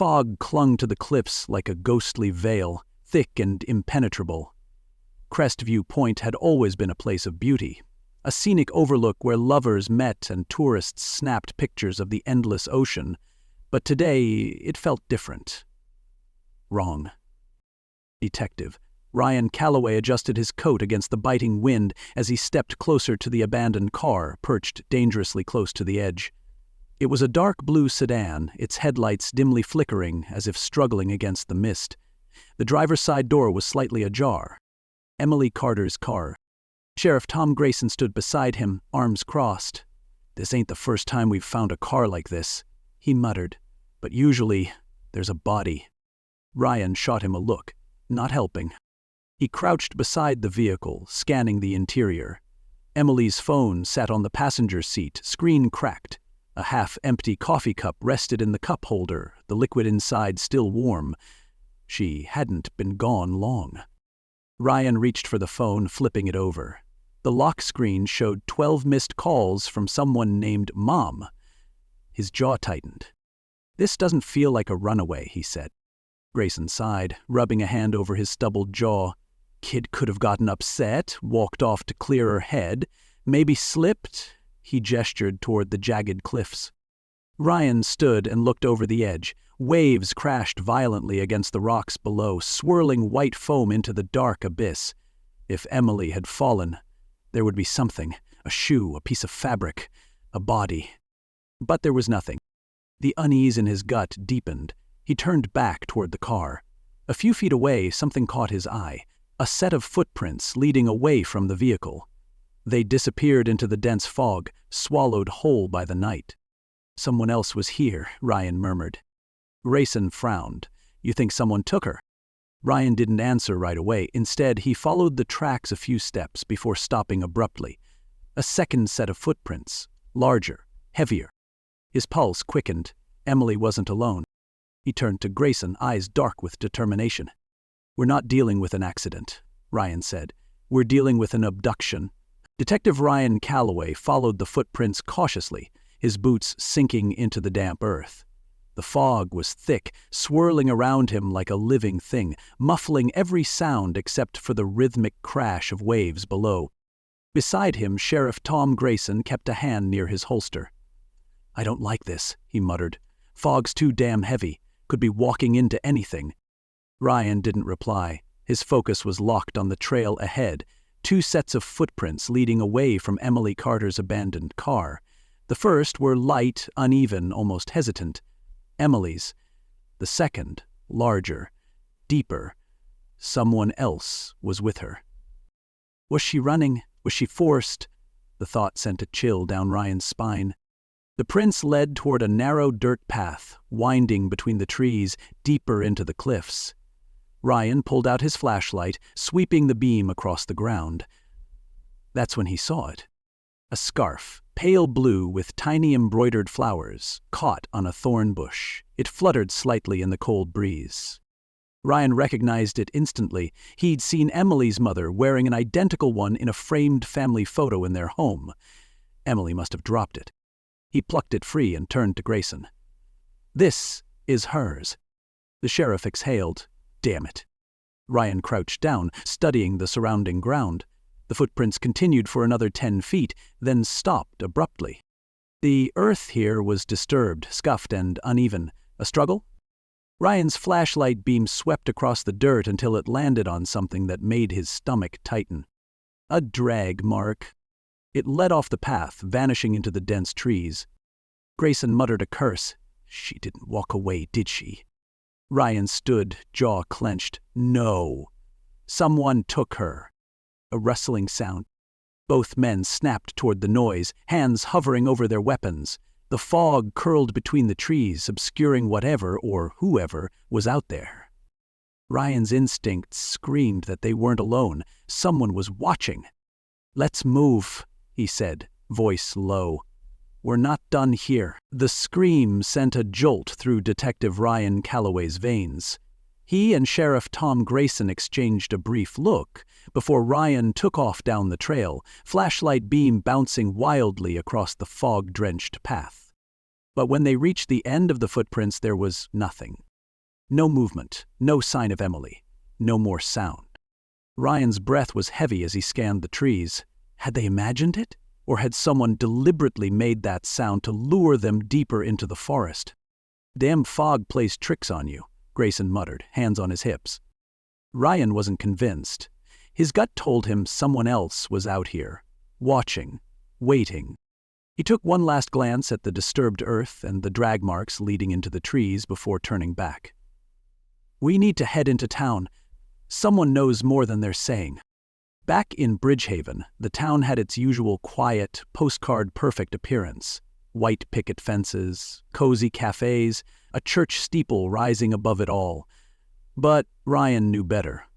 fog clung to the cliffs like a ghostly veil, thick and impenetrable. Crestview Point had always been a place of beauty, a scenic overlook where lovers met and tourists snapped pictures of the endless ocean, but today it felt different. Wrong. Detective Ryan Calloway adjusted his coat against the biting wind as he stepped closer to the abandoned car, perched dangerously close to the edge. It was a dark blue sedan, its headlights dimly flickering as if struggling against the mist. The driver's side door was slightly ajar. Emily Carter's car. Sheriff Tom Grayson stood beside him, arms crossed. "This ain't the first time we've found a car like this," he muttered. "But usually, there's a body." Ryan shot him a look, not helping. He crouched beside the vehicle, scanning the interior. Emily's phone sat on the passenger seat, screen cracked. A half-empty coffee cup rested in the cup holder, the liquid inside still warm. She hadn't been gone long. Ryan reached for the phone, flipping it over. The lock screen showed 12 missed calls from someone named Mom. His jaw tightened. "This doesn't feel like a runaway," he said. Grayson sighed, rubbing a hand over his stubbled jaw. Kid could have gotten upset, walked off to clear her head, maybe slipped. He gestured toward the jagged cliffs. Ryan stood and looked over the edge. Waves crashed violently against the rocks below, swirling white foam into the dark abyss. If Emily had fallen, there would be something, a shoe, a piece of fabric, a body. But there was nothing. The unease in his gut deepened. He turned back toward the car. A few feet away, something caught his eye, a set of footprints leading away from the vehicle. They disappeared into the dense fog, swallowed whole by the night. "Someone else was here," Ryan murmured. Grayson frowned. "You think someone took her?" Ryan didn't answer right away. Instead, he followed the tracks a few steps before stopping abruptly. A second set of footprints, larger, heavier. His pulse quickened. Emily wasn't alone. He turned to Grayson, eyes dark with determination. "We're not dealing with an accident," Ryan said. "We're dealing with an abduction." Detective Ryan Calloway followed the footprints cautiously, his boots sinking into the damp earth. The fog was thick, swirling around him like a living thing, muffling every sound except for the rhythmic crash of waves below. Beside him, Sheriff Tom Grayson kept a hand near his holster. "I don't like this," he muttered. "Fog's too damn heavy. Could be walking into anything." Ryan didn't reply. His focus was locked on the trail ahead, 2 sets of footprints leading away from Emily Carter's abandoned car. The first were light, uneven, almost hesitant. Emily's. The second, larger, deeper. Someone else was with her. Was she running? Was she forced? The thought sent a chill down Ryan's spine. The prints led toward a narrow dirt path, winding between the trees, deeper into the cliffs. Ryan pulled out his flashlight, sweeping the beam across the ground. That's when he saw it. A scarf, pale blue with tiny embroidered flowers, caught on a thorn bush. It fluttered slightly in the cold breeze. Ryan recognized it instantly. He'd seen Emily's mother wearing an identical one in a framed family photo in their home. Emily must have dropped it. He plucked it free and turned to Grayson. "This is hers." The sheriff exhaled. "Damn it." Ryan crouched down, studying the surrounding ground. The footprints continued for another 10 feet, then stopped abruptly. The earth here was disturbed, scuffed, and uneven. A struggle? Ryan's flashlight beam swept across the dirt until it landed on something that made his stomach tighten. A drag mark. It led off the path, vanishing into the dense trees. Grayson muttered a curse. "She didn't walk away, did she?" Ryan stood, jaw clenched. "No. Someone took her." A rustling sound. Both men snapped toward the noise, hands hovering over their weapons. The fog curled between the trees, obscuring whatever or whoever was out there. Ryan's instincts screamed that they weren't alone. Someone was watching. "Let's move," he said, voice low. "We're not done here." The scream sent a jolt through Detective Ryan Calloway's veins. He and Sheriff Tom Grayson exchanged a brief look before Ryan took off down the trail, flashlight beam bouncing wildly across the fog-drenched path. But when they reached the end of the footprints, there was nothing. No movement, no sign of Emily, no more sound. Ryan's breath was heavy as he scanned the trees. Had they imagined it? Or had someone deliberately made that sound to lure them deeper into the forest? "Damn fog plays tricks on you," Grayson muttered, hands on his hips. Ryan wasn't convinced. His gut told him someone else was out here, watching, waiting. He took one last glance at the disturbed earth and the drag marks leading into the trees before turning back. "We need to head into town. Someone knows more than they're saying." Back in Bridgehaven, the town had its usual quiet, postcard-perfect appearance. White picket fences, cozy cafes, a church steeple rising above it all. But Ryan knew better.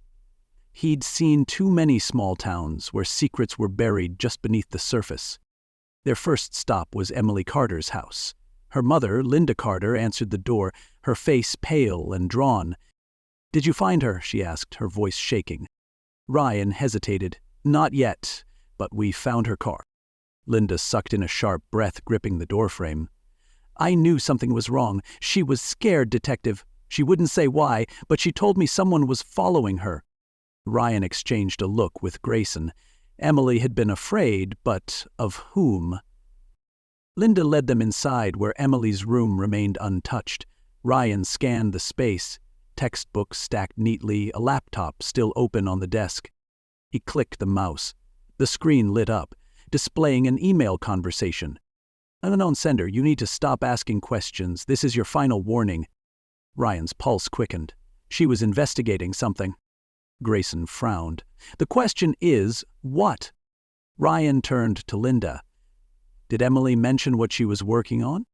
He'd seen too many small towns where secrets were buried just beneath the surface. Their first stop was Emily Carter's house. Her mother, Linda Carter, answered the door, her face pale and drawn. "Did you find her?" she asked, her voice shaking. Ryan hesitated. "Not yet, but we found her car." Linda sucked in a sharp breath, gripping the doorframe. "I knew something was wrong. She was scared, Detective. She wouldn't say why, but she told me someone was following her." Ryan exchanged a look with Grayson. Emily had been afraid, but of whom? Linda led them inside, where Emily's room remained untouched. Ryan scanned the space. Textbooks stacked neatly, a laptop still open on the desk. He clicked the mouse. The screen lit up, displaying an email conversation. "Unknown sender, you need to stop asking questions. This is your final warning." Ryan's pulse quickened. She was investigating something. Grayson frowned. "The question is, what?" Ryan turned to Linda. "Did Emily mention what she was working on?"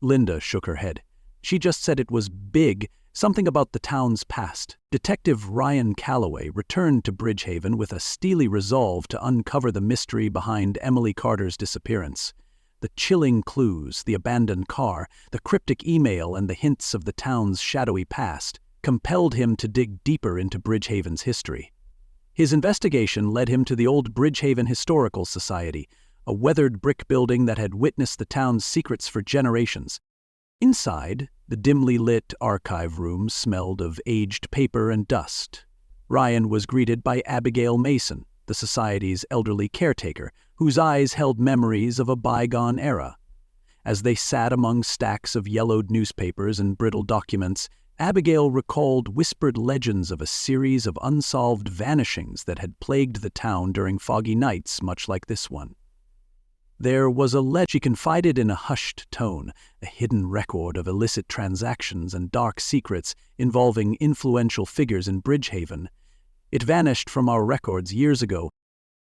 Linda shook her head. "She just said it was big, something about the town's past." Detective Ryan Calloway returned to Bridgehaven with a steely resolve to uncover the mystery behind Emily Carter's disappearance. The chilling clues, the abandoned car, the cryptic email, and the hints of the town's shadowy past compelled him to dig deeper into Bridgehaven's history. His investigation led him to the old Bridgehaven Historical Society, a weathered brick building that had witnessed the town's secrets for generations. Inside, the dimly lit archive room smelled of aged paper and dust. Ryan was greeted by Abigail Mason, the society's elderly caretaker, whose eyes held memories of a bygone era. As they sat among stacks of yellowed newspapers and brittle documents, Abigail recalled whispered legends of a series of unsolved vanishings that had plagued the town during foggy nights much like this one. There was a legend, she confided in a hushed tone, a hidden record of illicit transactions and dark secrets involving influential figures in Bridgehaven. It vanished from our records years ago.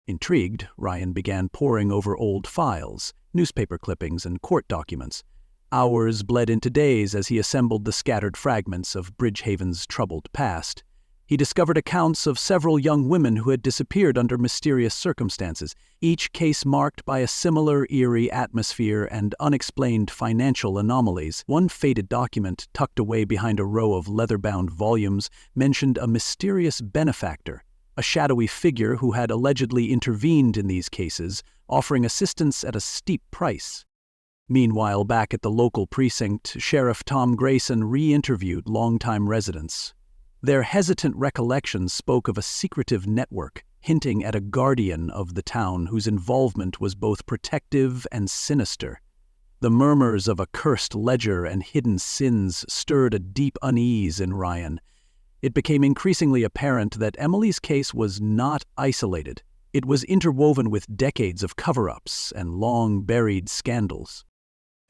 Intrigued, Ryan began poring over old files, newspaper clippings, and court documents. Hours bled into days as he assembled the scattered fragments of Bridgehaven's troubled past. He discovered accounts of several young women who had disappeared under mysterious circumstances, each case marked by a similar eerie atmosphere and unexplained financial anomalies. One faded document, tucked away behind a row of leather-bound volumes, mentioned a mysterious benefactor, a shadowy figure who had allegedly intervened in these cases, offering assistance at a steep price. Meanwhile, back at the local precinct, Sheriff Tom Grayson re-interviewed longtime residents. Their hesitant recollections spoke of a secretive network, hinting at a guardian of the town whose involvement was both protective and sinister. The murmurs of a cursed ledger and hidden sins stirred a deep unease in Ryan. It became increasingly apparent that Emily's case was not isolated. It was interwoven with decades of cover-ups and long-buried scandals.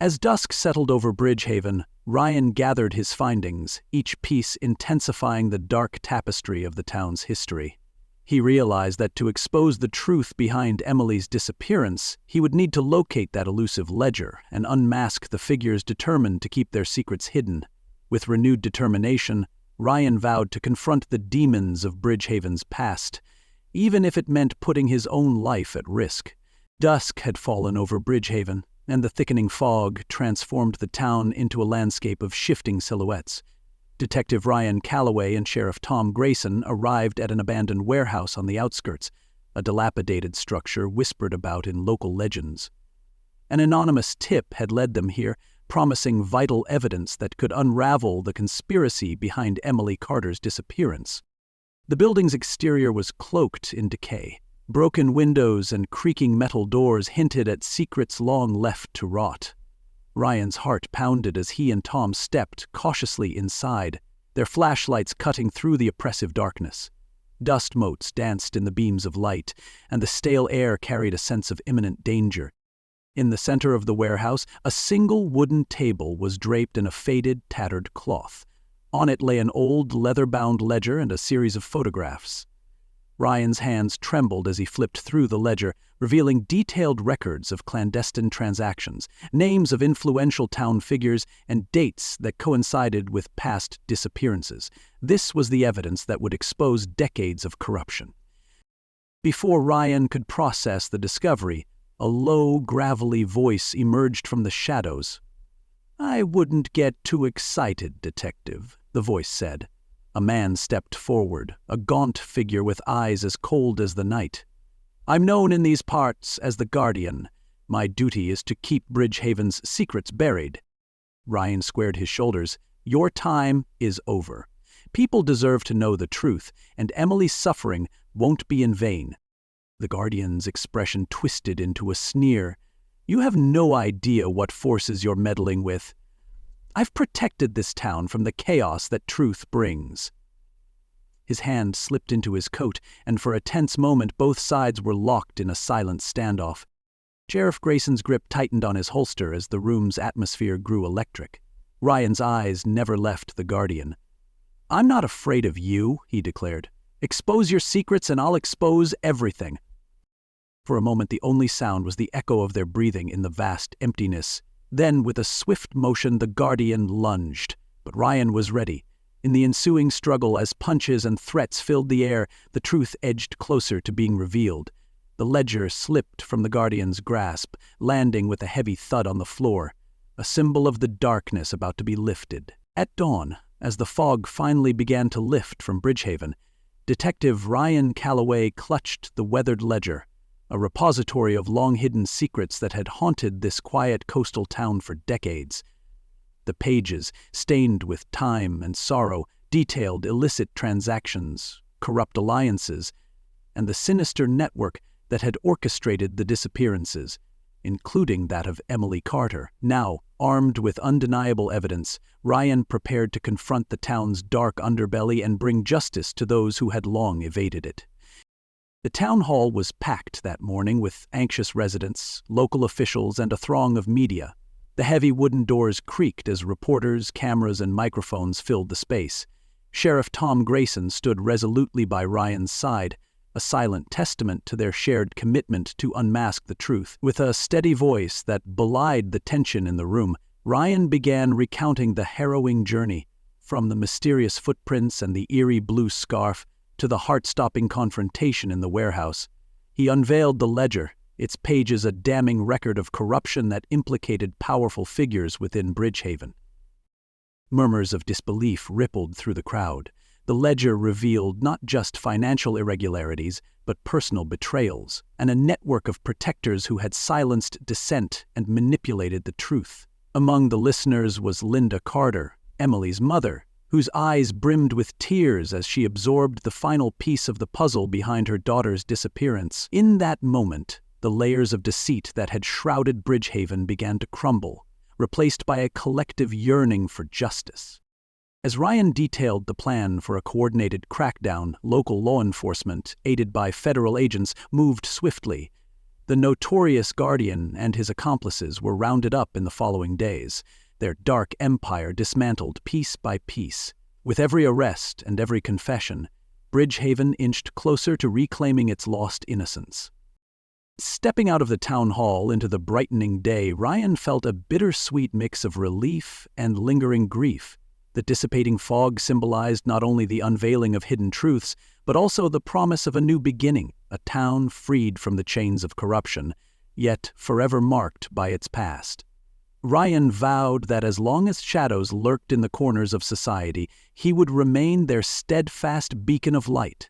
As dusk settled over Bridgehaven, Ryan gathered his findings, each piece intensifying the dark tapestry of the town's history. He realized that to expose the truth behind Emily's disappearance, he would need to locate that elusive ledger and unmask the figures determined to keep their secrets hidden. With renewed determination, Ryan vowed to confront the demons of Bridgehaven's past, even if it meant putting his own life at risk. Dusk had fallen over Bridgehaven, and the thickening fog transformed the town into a landscape of shifting silhouettes. Detective Ryan Calloway and Sheriff Tom Grayson arrived at an abandoned warehouse on the outskirts, a dilapidated structure whispered about in local legends. An anonymous tip had led them here, promising vital evidence that could unravel the conspiracy behind Emily Carter's disappearance. The building's exterior was cloaked in decay. Broken windows and creaking metal doors hinted at secrets long left to rot. Ryan's heart pounded as he and Tom stepped cautiously inside, their flashlights cutting through the oppressive darkness. Dust motes danced in the beams of light, and the stale air carried a sense of imminent danger. In the center of the warehouse, a single wooden table was draped in a faded, tattered cloth. On it lay an old, leather-bound ledger and a series of photographs. Ryan's hands trembled as he flipped through the ledger, revealing detailed records of clandestine transactions, names of influential town figures, and dates that coincided with past disappearances. This was the evidence that would expose decades of corruption. Before Ryan could process the discovery, a low, gravelly voice emerged from the shadows. "I wouldn't get too excited, Detective," the voice said. A man stepped forward, a gaunt figure with eyes as cold as the night. "I'm known in these parts as the Guardian. My duty is to keep Bridgehaven's secrets buried." Ryan squared his shoulders. "Your time is over. People deserve to know the truth, and Emily's suffering won't be in vain." The Guardian's expression twisted into a sneer. "You have no idea what forces you're meddling with. I've protected this town from the chaos that truth brings." His hand slipped into his coat, and for a tense moment both sides were locked in a silent standoff. Sheriff Grayson's grip tightened on his holster as the room's atmosphere grew electric. Ryan's eyes never left the Guardian. "I'm not afraid of you," he declared. "Expose your secrets and I'll expose everything." For a moment the only sound was the echo of their breathing in the vast emptiness. Then, with a swift motion, the Guardian lunged. But Ryan was ready. In the ensuing struggle, as punches and threats filled the air, the truth edged closer to being revealed. The ledger slipped from the Guardian's grasp, landing with a heavy thud on the floor, a symbol of the darkness about to be lifted. At dawn, as the fog finally began to lift from Bridgehaven, Detective Ryan Calloway clutched the weathered ledger, a repository of long-hidden secrets that had haunted this quiet coastal town for decades. The pages, stained with time and sorrow, detailed illicit transactions, corrupt alliances, and the sinister network that had orchestrated the disappearances, including that of Emily Carter. Now, armed with undeniable evidence, Ryan prepared to confront the town's dark underbelly and bring justice to those who had long evaded it. The town hall was packed that morning with anxious residents, local officials, and a throng of media. The heavy wooden doors creaked as reporters, cameras, and microphones filled the space. Sheriff Tom Grayson stood resolutely by Ryan's side, a silent testament to their shared commitment to unmask the truth. With a steady voice that belied the tension in the room, Ryan began recounting the harrowing journey, from the mysterious footprints and the eerie blue scarf to the heart-stopping confrontation in the warehouse. He unveiled the ledger, its pages a damning record of corruption that implicated powerful figures within Bridgehaven. Murmurs of disbelief rippled through the crowd. The ledger revealed not just financial irregularities, but personal betrayals, and a network of protectors who had silenced dissent and manipulated the truth. Among the listeners was Linda Carter, Emily's mother, whose eyes brimmed with tears as she absorbed the final piece of the puzzle behind her daughter's disappearance. In that moment, the layers of deceit that had shrouded Bridgehaven began to crumble, replaced by a collective yearning for justice. As Ryan detailed the plan for a coordinated crackdown, local law enforcement, aided by federal agents, moved swiftly. The notorious Guardian and his accomplices were rounded up in the following days, their dark empire dismantled piece by piece. With every arrest and every confession, Bridgehaven inched closer to reclaiming its lost innocence. Stepping out of the town hall into the brightening day, Ryan felt a bittersweet mix of relief and lingering grief. The dissipating fog symbolized not only the unveiling of hidden truths, but also the promise of a new beginning, a town freed from the chains of corruption, yet forever marked by its past. Ryan vowed that as long as shadows lurked in the corners of society, he would remain their steadfast beacon of light.